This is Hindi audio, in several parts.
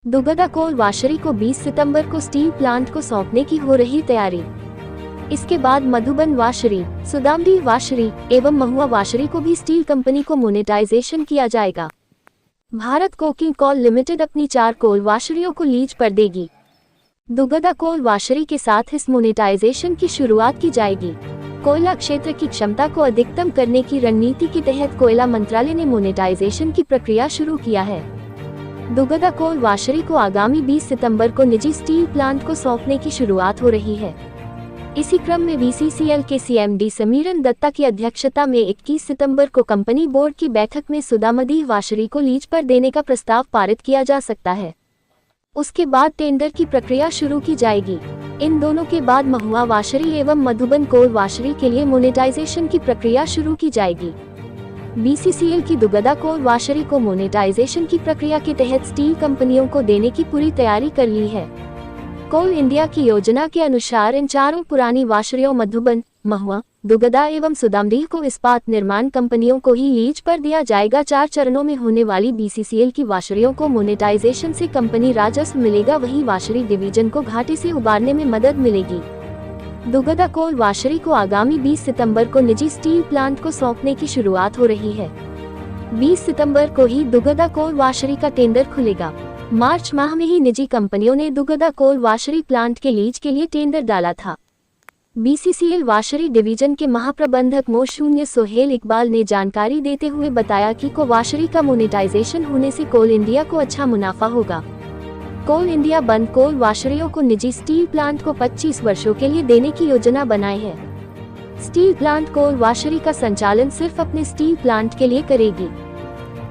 दुगदा कोल वाशरी को 20 सितंबर को स्टील प्लांट को सौंपने की हो रही तैयारी। इसके बाद मधुबन वाशरी, सुदामडीह वाशरी एवं महुआ वाशरी को भी स्टील कंपनी को मोनेटाइजेशन किया जाएगा। भारत कोकिंग कोल लिमिटेड अपनी 4 कोल वाशरियों को लीज पर देगी। दुगदा कोल वाशरी के साथ इस मोनेटाइजेशन की शुरुआत की जाएगी। कोयला क्षेत्र की क्षमता को अधिकतम करने की रणनीति के तहत कोयला मंत्रालय ने मोनेटाइजेशन की प्रक्रिया शुरू किया है। दुगदा कोल वाशरी को आगामी 20 सितंबर को निजी स्टील प्लांट को सौंपने की शुरुआत हो रही है। इसी क्रम में बीसीसीएल के सीएमडी समीरन दत्ता की अध्यक्षता में 21 सितंबर को कंपनी बोर्ड की बैठक में सुदामडीह वाशरी को लीज पर देने का प्रस्ताव पारित किया जा सकता है। उसके बाद टेंडर की प्रक्रिया शुरू की जाएगी। इन दोनों के बाद महुआ वाशरी एवं मधुबन कोल वाशरी के लिए मोनेटाइजेशन की प्रक्रिया शुरू की जाएगी। बीसीसीएल की दुगदा कोल वाशरी को मोनेटाइजेशन की प्रक्रिया के तहत स्टील कंपनियों को देने की पूरी तैयारी कर ली है। कोल इंडिया की योजना के अनुसार इन 4 पुरानी वाशरियों मधुबन, महुआ, दुगदा एवं सुदामडीह को इस्पात निर्माण कंपनियों को ही लीज पर दिया जाएगा। 4 चरणों में होने वाली बीसीसीएल की वाशरियों को मोनेटाइजेशन से कंपनी राजस्व मिलेगा, वहीं वाशरी डिवीजन को घाटे से उबारने में मदद मिलेगी। दुगदा कोल वाशरी को आगामी 20 सितंबर को निजी स्टील प्लांट को सौंपने की शुरुआत हो रही है। 20 सितंबर को ही दुगदा कोल वाशरी का टेंडर खुलेगा। मार्च माह में ही निजी कंपनियों ने दुगदा कोल वाशरी प्लांट के लीज के लिए टेंडर डाला था। बीसीसीएल वाशरी डिवीजन के महाप्रबंधक मो. सोहेल इकबाल ने जानकारी देते हुए बताया कि को वाशरी का मोनेटाइजेशन होने से कोल इंडिया को अच्छा मुनाफा होगा। कोल इंडिया बंद कोल वाशरियों को निजी स्टील प्लांट को 25 वर्षों के लिए देने की योजना बनाई है। स्टील प्लांट कोल वाशरी का संचालन सिर्फ अपने स्टील प्लांट के लिए करेगी।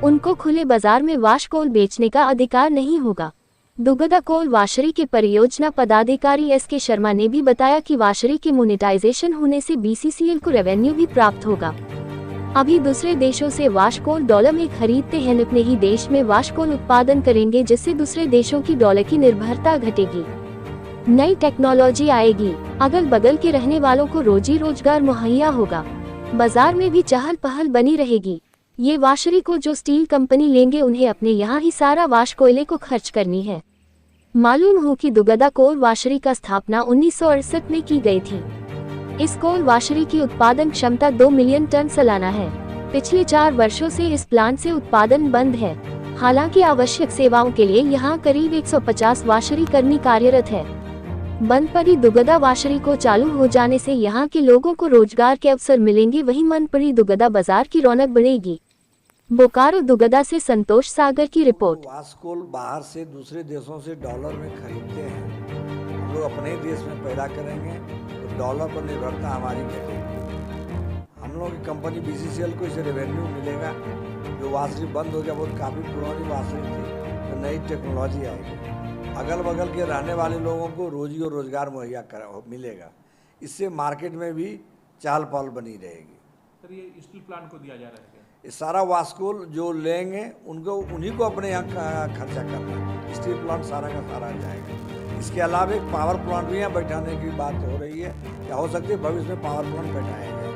उनको खुले बाजार में वाश कोल बेचने का अधिकार नहीं होगा। दुगदा कोल वाशरी के परियोजना पदाधिकारी एस.के. शर्मा ने भी बताया कि वाशरी के मोनेटाइजेशन होने से बीसीसीएल को रेवेन्यू भी प्राप्त होगा। अभी दूसरे देशों से वाश कोल डॉलर में खरीदते हैं, अपने ही देश में वाश कोल उत्पादन करेंगे, जिससे दूसरे देशों की डॉलर की निर्भरता घटेगी। नई टेक्नोलॉजी आएगी, अगल बगल के रहने वालों को रोजी रोजगार मुहैया होगा, बाजार में भी चहल पहल बनी रहेगी। ये वाशरी को जो स्टील कंपनी लेंगे उन्हें अपने यहाँ ही सारा वाश कोयले को खर्च करनी है। मालूम हो कि दुगदा कोल वाशरी का स्थापना 1968 में की गई थी। इस कोल वाशरी की उत्पादन क्षमता 2 मिलियन टन सालाना है। पिछले 4 वर्षों से इस प्लांट से उत्पादन बंद है। हालांकि आवश्यक सेवाओं के लिए यहाँ करीब 150 वाशरी कर्मी कार्यरत है। बंद पड़ी दुगदा वाशरी को चालू हो जाने से यहाँ के लोगों को रोजगार के अवसर मिलेंगे, वहीं मन पड़ी दुगदा बाजार की रौनक बढ़ेगी। बोकारो दुगदा से संतोष सागर की रिपोर्ट। वाश कोल बाहर से दूसरे देशों से डॉलर में खरीदते हैं, हम लोग अपने ही देश में पैदा करेंगे तो डॉलर पर निर्भरता हमारी घटेगी। हम लोग की कंपनी बीसीसीएल को इसे रेवेन्यू मिलेगा। जो वाशरी बंद हो गया वो काफ़ी पुरानी वाशरी थी, तो नई टेक्नोलॉजी आएगी, अगल बगल के रहने वाले लोगों को रोजी और रोजगार मुहैया मिलेगा। इससे मार्केट में भी चाल पहल बनी रहेगी। सर, ये स्टील प्लांट को दिया जा रहा है क्या? ये सारा वाश कोल जो लेंगे उनको उन्हीं को अपने यहाँ खर्चा करना है। स्टील प्लांट सारा का सारा जाएगा। इसके अलावा एक पावर प्लांट भी यहाँ बैठाने की बात हो रही है, या हो सकती है भविष्य में पावर प्लांट बैठाया जाए।